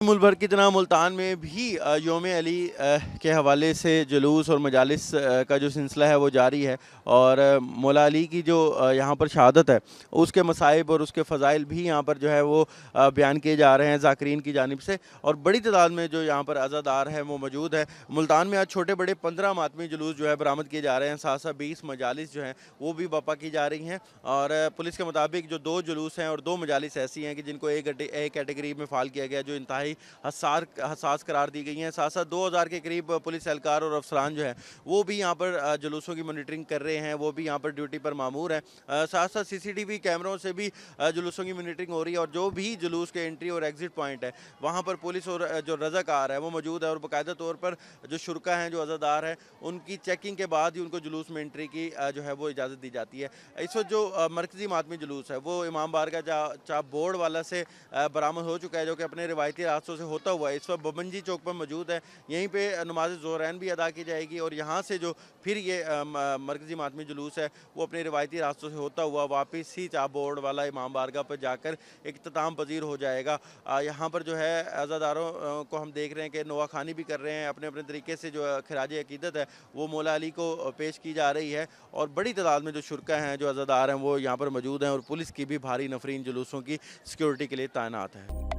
मुल्क भर की तरह मुल्तान में भी यौम अली के हवाले से जुलूस और मजालिस का जो सिलसिला है वो जारी है। और मौला अली की जो यहाँ पर शहादत है उसके मसाइब और उसके फ़ज़ाइल भी यहाँ पर जो है वो बयान किए जा रहे हैं ज़ाकिरीन की जानिब से। और बड़ी तादाद में जो यहाँ पर अज़ादार हैं वो मौजूद है। मुल्तान में आज छोटे बड़े 15 मातमी जुलूस जो है बरामद किए जा रहे हैं। साथ साथ 20 मजालिस जो हैं वो भी बर्पा की जा रही हैं। और पुलिस के मुताबिक जो 2 जुलूस हैं और 2 मजालिस ऐसी हैं कि जिनको ए कैटेगरी में फ़ाल किया गया, जो इंतहाई हसास करार दी गई हैं। साथ साथ 2000 के करीब पुलिस एहलकार और अफसरान जो है वो भी यहाँ पर जुलूसों की मॉनिटरिंग कर रहे हैं, वो भी यहाँ पर ड्यूटी पर मामूर हैं। साथ साथ CCTV कैमरों से भी जुलूसों की मॉनिटरिंग हो रही है। और जो भी जुलूस के एंट्री और एग्जिट पॉइंट है वहाँ पर पुलिस और जो रज़ाकार है वो मौजूद है। और बाकायदा तौर पर जो शुरका हैं, जो अज़ादार हैं, उनकी चेकिंग के बाद ही उनको जुलूस में एंट्री की जो है वो इजाज़त दी जाती है। इस वक्त जो मरकज़ी मातमी जुलूस है वो इमाम बारगाह चाप बोर्ड वाला से बरामद हो चुका है, जो कि अपने रिवायती रास्तों से होता हुआ इस वक्त बबनजी चौक पर मौजूद है। यहीं पे नमाज ज़ोहरैन भी अदा की जाएगी और यहाँ से जो फिर ये मरकज़ी मातमी जुलूस है वो अपने रिवायती रास्तों से होता हुआ वापस ही चाप बोर्ड वाला इमाम बारगाह पर जाकर इख्तिताम पजीर हो जाएगा। यहाँ पर जो है अज़ादारों को हम देख रहे हैं कि नवाखानी भी कर रहे हैं, अपने अपने तरीके से जो खराज अकीदत है वो मौला अली को पेश की जा रही है। और बड़ी तादाद में जो शुरका हैं, जो अज़ादार हैं, वो यहाँ पर मौजूद हैं। और पुलिस की भी भारी नफरीन जुलूसों की सिक्योरिटी के लिए तैनात है।